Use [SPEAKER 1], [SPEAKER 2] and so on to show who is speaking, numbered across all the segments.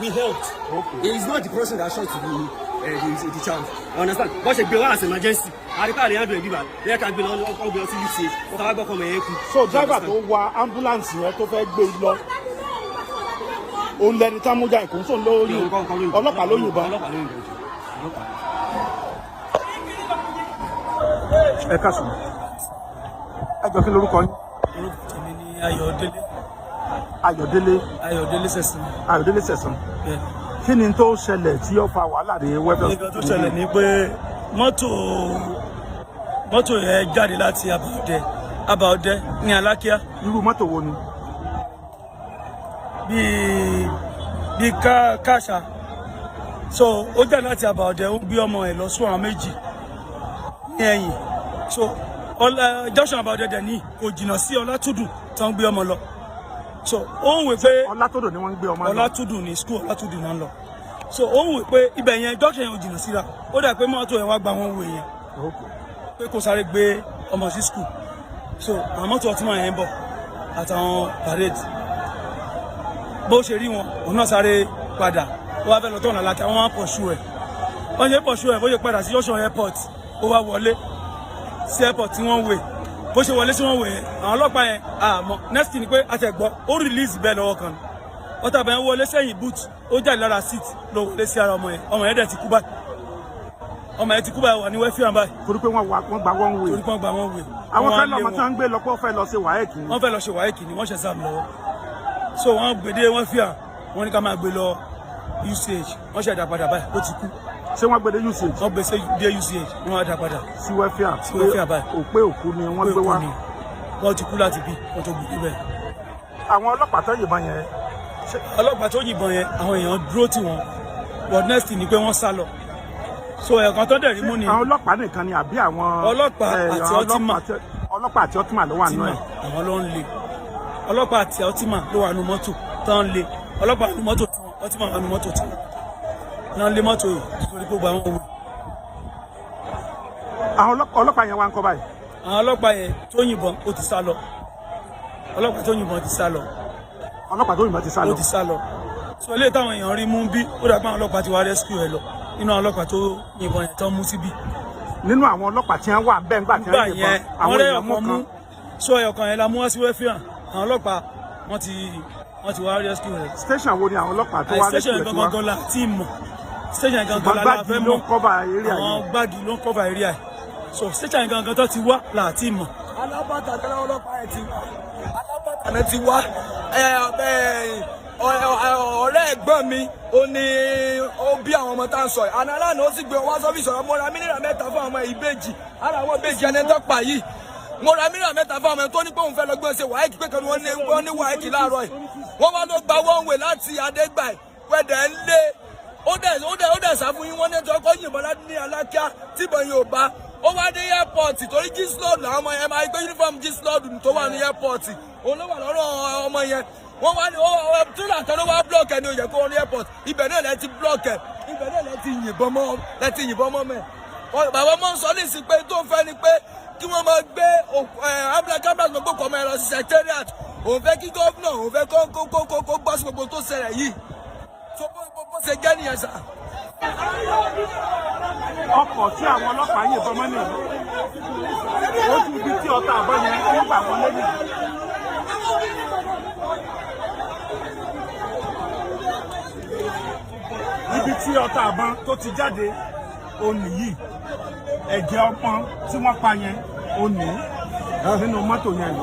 [SPEAKER 1] we helped.
[SPEAKER 2] Okay.
[SPEAKER 1] It's not the person that shot the child. I understand. But she be as emergency. I require the handle give her. They can be on UCH. But I go come here.
[SPEAKER 2] So driver tó wa ambulance yẹn tó fẹ́ gbé lọ. Ó lẹ́ni tá mú já ìkún so lórí ọlọ́pàá ló yìnbọn. Ẹ káàsán. Ẹ jọ̀ọ́ kí lorúkọ yín?
[SPEAKER 3] Orúkọ mi ni Ayọ̀délé.
[SPEAKER 2] Ayọ̀délé
[SPEAKER 3] Sẹ̀san.
[SPEAKER 2] Ayọ̀délé Sẹ̀san. Kí ni tó ṣẹlẹ̀ tí ó fa wàhálà ní wẹ́bẹ̀?
[SPEAKER 3] Nǹkan tó ṣẹlẹ̀ ni pé mọ́tò yẹn jáde láti Àbáọdẹ ní Alákíá.
[SPEAKER 2] Irú mọ́tò wo ni?
[SPEAKER 3] Bí káṣà. So ó jáde láti Àbáọdẹ ó gbé ọmọ ẹ̀ lọ sún àwọn méjì ní ẹ̀yìn. So junction Àbáọdẹ dẹ̀ ní kò jìnnà sí Ọlátúndùn tí wọ́n gbé ọmọ lọ. So ó ń wè pé
[SPEAKER 2] Ọlátúndùn ni wọ́n ń gbé ọmọ lọ.
[SPEAKER 3] Ọlátúndùn ní school Ọlátúndùn náà lọ. So ó ń wè pé ibẹ̀ yẹn junction yẹn ò jìnnà síra. Ó dà pé mọ́tò yẹn wá gba wọn wè yẹn. Pé kò sáré gbé ọmọ sí school. So àwọn mọ́tò ọtí máa yẹn ń bọ̀ àtàwọn parade. Bó ṣe rí wọn òun náà sáré padà ó wá fẹ́ lọ tọ̀nà Alákíá wọ́n wá pọ̀ṣù ẹ̀. Wọ́n ṣe pọ̀ṣù ẹ̀ bó ṣe padà sí junction airport ó wá wọlé sí airport tí wọ́n wè. Bó ṣe wọlé sí wọn wè àwọn ọlọ́pàá yẹn àmọ́ next thing ni pé àtẹ̀gbọ́ ó release bẹ́ẹ̀ lọ́wọ́ kan ọ̀tá bẹ́ẹ̀ wọlé sẹ́yìn boot ó jáde lára seat ló wọlé sí ara ọmọ yẹn dẹ̀ ti kú báyìí wà ní wẹ́fíà báyìí.
[SPEAKER 2] Torí pé wọ́n gba wọ́n wè.
[SPEAKER 3] Torí pé wọ́n gba wọ́n wè.
[SPEAKER 2] Àwọn fẹ́ lọ́mọ tí wọ́n ń gbé lọ́pọ̀ fẹ́ lọ ṣe wáyẹ̀kì ni.
[SPEAKER 3] Wọ́n fẹ́ lọ ṣe wáyẹ̀kì ni wọ́n ṣe exam lọ́wọ́. So wọ́n gbèdé wẹ́fíà wọ́n ní ká máa gbé lọ UCH wọ́n ṣe àdàpadà báyìí ó ti kú.
[SPEAKER 2] Ṣé wọ́n gbé dé UCH?
[SPEAKER 3] Wọ́n gbé dé UCH wọ́n wá dàpadà.
[SPEAKER 2] Sí wẹ́fíà
[SPEAKER 3] báyìí.
[SPEAKER 2] Òpé òkú ni wọ́n gbé wá.
[SPEAKER 3] Wọ́n ti kú láti bí wọ́n tó gbé bẹ́ẹ̀.
[SPEAKER 2] Àwọn ọlọ́pàá tó yìnbọn yẹn.
[SPEAKER 3] Ọlọ́pàá tó yìnbọn yẹn àwọn èèyàn dúró tì wọ́n wọ́n next ni pé wọ́n sá lọ. So ẹ̀kan tó dẹ̀ rí mú ni.
[SPEAKER 2] Àwọn ọlọ́pàá nìkan ni àbí àwọn.
[SPEAKER 3] Ọlọ́pàá àti ọtímà.
[SPEAKER 2] Ọlọ́pàá àti ọtímà ló wà nínú ẹ̀.
[SPEAKER 3] Àwọn ló ń le. Ọlọ́pàá àti ọtímà ló wà nínú mọ́tò tó ń le. Ọlọ́pàá nínú mọ́tò tí wọ́n ọtímà wà nínú mọ́tò tí wọ́n. Náà ń lé mọ́tò yìí nítorí pé ó gba wọn wò.
[SPEAKER 2] Àwọn ọlọ́pàá yẹn wá ń kọ́ báyìí.
[SPEAKER 3] Àwọn ọlọ́pàá yẹn tó yìnbọn ó ti sá lọ. Ọlọ́pàá tó yìnbọn ti sá lọ.
[SPEAKER 2] Ọlọ́pàá tó yìnbọn ti sá lọ.
[SPEAKER 3] Ó ti sá lọ. So ilé táwọn èèyàn rí mú bí ó dàgbà àwọn ọlọ́pàá ti wá rescue ẹ lọ. Nínú àwọn ọlọ́pàá tó yìnbọn yẹn tó mú síbí.
[SPEAKER 2] Nínú àwọn ọlọ́pàá tí wọ́n wà bẹ́ẹ̀ ńgbà tí wọ́n yìnbọn
[SPEAKER 3] àwọn èèyàn mú kan. So ẹyọkan yẹn la mú wá sí wẹ́fíà. Àwọn ọlọ́pàá wọ́n ti wá rescue rẹ̀.
[SPEAKER 2] Station wo ni àwọn ọlọ́pàá tó wá rescue rẹ̀
[SPEAKER 3] ti wá? Station gangan la ti mọ̀. Station gangan la fẹ́ mọ̀. Àwọn gbági ló ń cover area yìí. So station gangan tó ti wá là ti mọ̀.
[SPEAKER 4] Alábàtà tẹ́lẹ̀ ọlọ́pàá ẹ̀ ti wá. Alábàtà náà ti wá. Ọ̀rẹ́ ẹ̀gbọ́n mi ó ní ó bí àwọn ọmọ tá à ń sọ yìí. Àná aláàánú ó sì gbé wá sọ́fíìsì ọ̀rọ̀ mo ra mílíọ̀nù mẹ́ta fún àwọn ìbejì. Ara àwọn ìbejì ẹni tó pa yìí. Mo ra mílíọ̀nù mẹ́ta fún àwọn tó ní pé òun fẹ́ lọ gbọ́n ṣe wáyéèkì pé kan wọ́n ní wáyéèkì láàárọ̀ yìí. Wọ́n wá ló gba one way láti Adégbà wẹ̀dẹ̀ ń lé. Ó dẹ̀ sá fún yín wọ́n ní ẹjọ́ kọ́ yìnbọn láti ní Alákíá tíbọn yóò bá. Ó wá dé airport torí Gislord làwọn ọmọ yẹn máa gbé uniform Gislord tó wà ní airport. Òun ló wà lọ́rọ̀ ọmọ yẹn. Wọ́n wá ní túnra kan ló wá block ẹ̀ ní òye kó wọn ní airport. Ibẹ̀ náà lẹ ti block ẹ̀. Ibẹ̀ náà lẹ ti yìnbọn mọ́ mẹ́. Bàbá mọ́ ń sọ ní ìsìn pé tó ń fẹ́ ni pé kí wọ́n máa gbé ambulance gbogbo ọmọ ẹ̀ lọ sí secretariat. Òun fẹ́ kí gómìnà òun fẹ́ kó gbọ́ sí gbogbo tó ṣẹlẹ̀ yìí. Tó bó ṣe jẹ́ nìyẹn sà.
[SPEAKER 2] Ọkọ̀ tí àwọn ọlọ́pàá yìnbọn mọ́ nìyẹn. Ó ti ibi tí ọta àbọ̀ yẹn ń gbà wọlé nìyẹn. Ibi tí ọta àbọ̀n tó ti jáde òní yìí ẹ̀jẹ̀ ọmọ tí wọ́n pa yẹn òní nínú mọ́tò yẹn.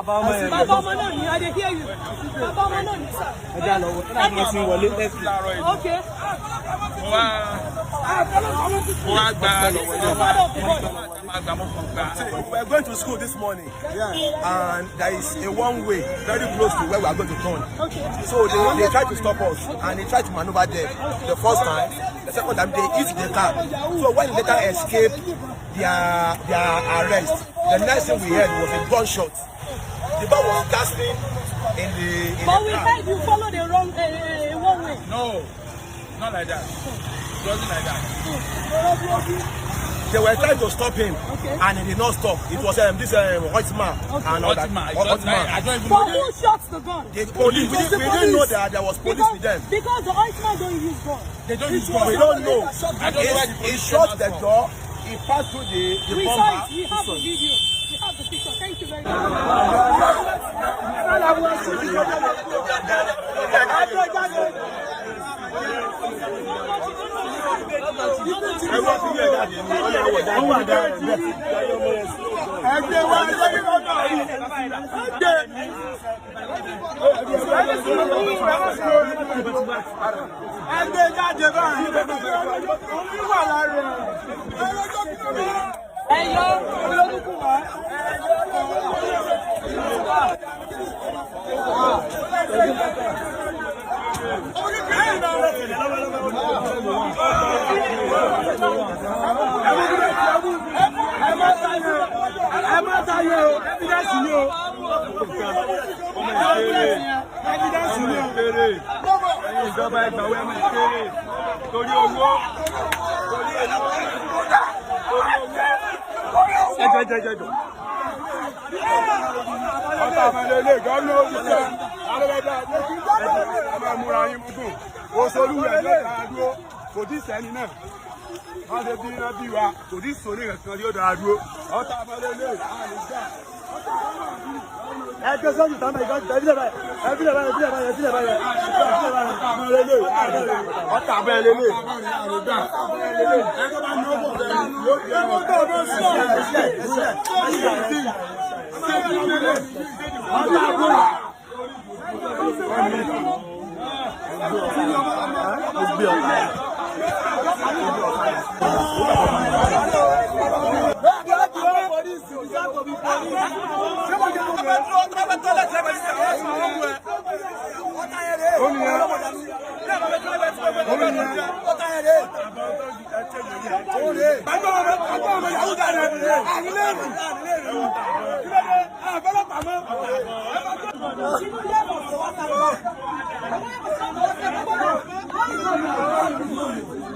[SPEAKER 3] Bàbá ọmọ yẹn.
[SPEAKER 5] Bàbá ọmọ náà ni, I dey hear you. Bàbá ọmọ náà ni, sir.
[SPEAKER 3] Ẹ já lọ wọ. Ẹ náà ti wọlé lẹ́sìn.
[SPEAKER 5] Okay.
[SPEAKER 6] We're going to school this morning, and there is a one-way very close to where we are going to turn. So they tried to stop us, and they tried to maneuver there. The first time, the second time they hit the car. So when they later escaped their arrest, the next thing we heard was a gunshot. The bar was gasping in the
[SPEAKER 5] But we heard you follow the wrong one way.
[SPEAKER 2] No, not like that. It wasn't like that.
[SPEAKER 6] They were trying to stop him, and he did not stop. It was this white man and all that.
[SPEAKER 2] I don't even
[SPEAKER 5] But
[SPEAKER 2] know.
[SPEAKER 5] who shot the gun?
[SPEAKER 6] The police. We didn't know that there was police with them.
[SPEAKER 5] Because the white man don't use gun.
[SPEAKER 2] They don't use gun.
[SPEAKER 6] We don't know.
[SPEAKER 2] I don't know where the
[SPEAKER 6] He
[SPEAKER 2] police
[SPEAKER 6] shot
[SPEAKER 2] came
[SPEAKER 6] the
[SPEAKER 2] out
[SPEAKER 6] door. He passed through the
[SPEAKER 5] We
[SPEAKER 6] bomber.
[SPEAKER 5] saw it. We have the video. We have the picture. Thank you very much.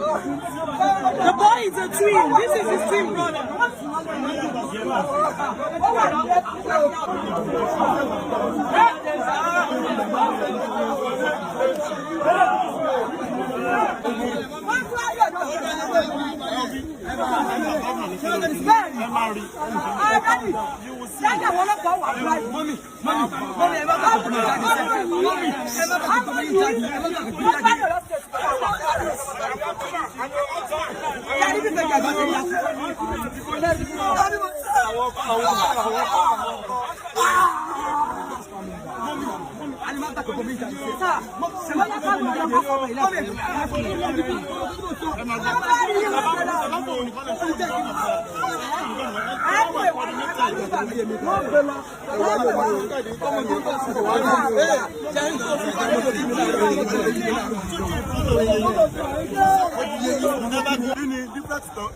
[SPEAKER 5] The boy is a twin. This is his twin brother.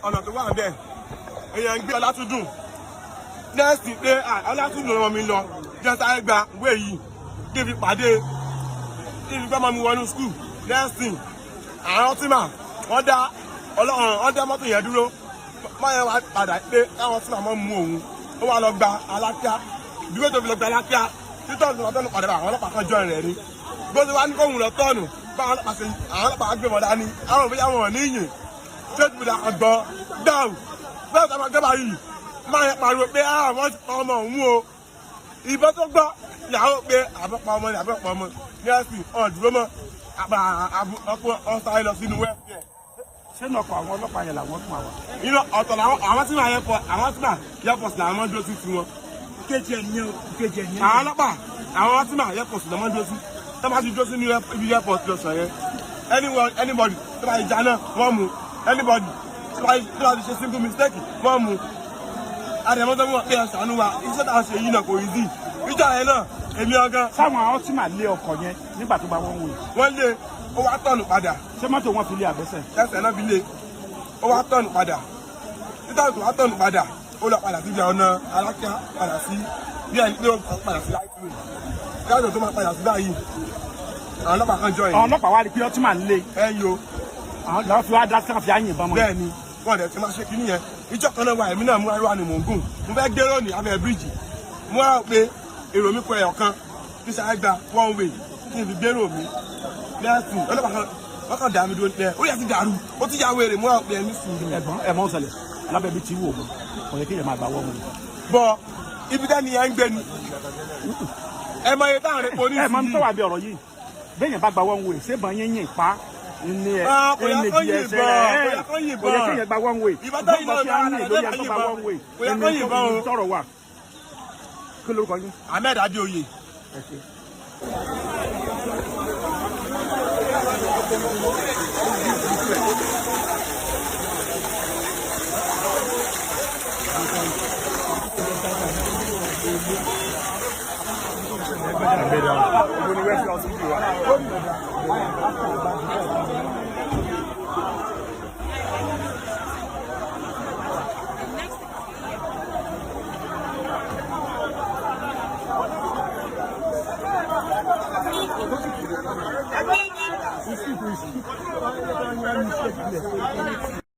[SPEAKER 6] ọ̀nà tó wà bẹ́ẹ̀ èèyàn ń gbé Ọlátúndùn nẹ́ẹ̀sì pé Ọlátúndùn ràn mí lọ jẹ́ sáré gba ìwé yìí débi pàdé débi fẹ́ mọ́ mi wọnú skul nẹ́ẹ̀sì àwọn tí mà wọ́n dá mọ́tò yẹn dúró máa yẹn wá padà pé káwọn tí mà mọ́ mú òun ó wà lọ gba alákíá dúró tó fi lọ gba alákíá títọ́ ìlú ọ̀tọ́nù padà àwọn ọlọ́pàá kan jọ rẹ̀ ni gbọ́dọ̀ wá ní kóhùn lọ tọ́ọ̀nù báwọn ọlọ́pàá gbé wọn dání àwọn òbí yà wọ́n níyìn tẹ́tù bìdà ọgbọ́n dáhùn bẹ́ẹ̀ tó máa gbé báyìí máa yẹ pariwo pé wọ́n ti pa ọmọ òun o ìbọn tó gbọ́ ìyàwó pé àbọ̀pọ̀ ọmọ ní àbọ̀pọ̀ ọmọ ní ẹ̀sìn ọ̀dúró mọ́ ọ̀sán lọ sínú wẹ́ẹ̀sì ẹ̀.
[SPEAKER 2] ṣé nọkọ àwọn ọlọ́pàá yẹn làwọn tún àwọn.
[SPEAKER 6] inú ọ̀tọ̀ làwọn tí màá yẹ pọ̀ àwọn tí màá yẹ pọ̀ sí làwọn dúró sí tiwọn
[SPEAKER 2] ìkejì ẹ̀yìn ìkejì ẹ̀yìn.
[SPEAKER 6] àwọn ọlọ́pàá àwọn tí màá airport lọ́ máa ń dúró sí tó máa ti dúró sí ní ibi airport lọ́sàn yẹn anybody tó bá ìjà náà wọ́n mú anybody tó bá ti ṣe simple mistake wọ́n mú àdèmọ́tò wọn pé ẹ̀sánú wa iṣẹ́ tá a ṣe yìí náà kò easy ìjà yẹn náà èmi ọgán.
[SPEAKER 2] sáwọn àwọn tí màá lé ọkọ̀ yẹn nígbà tó bá wọ́n wò.
[SPEAKER 6] wọ́n lé ó wá tọ̀nù padà.
[SPEAKER 2] ṣé mọ́tò wọn fi lé àgbẹ̀sẹ̀.
[SPEAKER 6] ẹsẹ̀ náà fi lé ó wá tọ̀nù padà títà tó wá tọ̀nù padà ó lọ padà síbi ọ̀nà alákíá padà sí bí ẹni pé ó padà sí láìpẹ́ láìpẹ́ tó máa padà sí báyìí àwọn ọlọ́pàá kan jọ yìí.
[SPEAKER 2] àwọn ọlọ́pàá wá rí pé ọtí màá lé.
[SPEAKER 6] ẹ yo.
[SPEAKER 2] àwọn làwọn fi wá dá sí àfi àyìn ìbọn mọ́.
[SPEAKER 6] bẹ́ẹ̀ ni wọ́n dẹ̀ ti máa ṣe kí nìyẹn ìjọ kan náà wà èmi náà mú ariwo ni mò ń gùn mo fẹ́ gbé lónìí abẹ́ bíríìjì mo wá pé èrò mi kọ ẹ̀yọ̀ kan kí sáré gba one way kí n fi gbérò mi lẹ́sùn ọlọ́pàá kan wọ́n kàn dá mi dúró pẹ́ ó yẹ ti dàrú ó ti yà wèrè mo wá pé ẹni sùn.
[SPEAKER 2] ẹ̀gbọ́n ẹ̀ mọ́ ṣẹlẹ̀ alábẹ́bí ti wò ó kò yẹ kí èèyàn máa gbà wọ́n wọn.
[SPEAKER 6] bọ ibi dẹ́ni yẹn ń gbé ni ẹ mọ iye táwọn epo ní sí yìí.
[SPEAKER 2] ẹ máa ń tọ́wà bí ọ̀rọ̀ yìí bẹ́ẹ̀ yẹn bá gba wọ́n wò é ṣé bàn yẹn yìn pa ní ẹ ní di ẹsẹ̀ rẹ̀ kò yẹ kí èèyàn gba wọ́n wò é
[SPEAKER 6] Ìbàdàn yìí náà
[SPEAKER 2] wà kí lórúkọ yín.
[SPEAKER 6] Ahmed Adéoyè.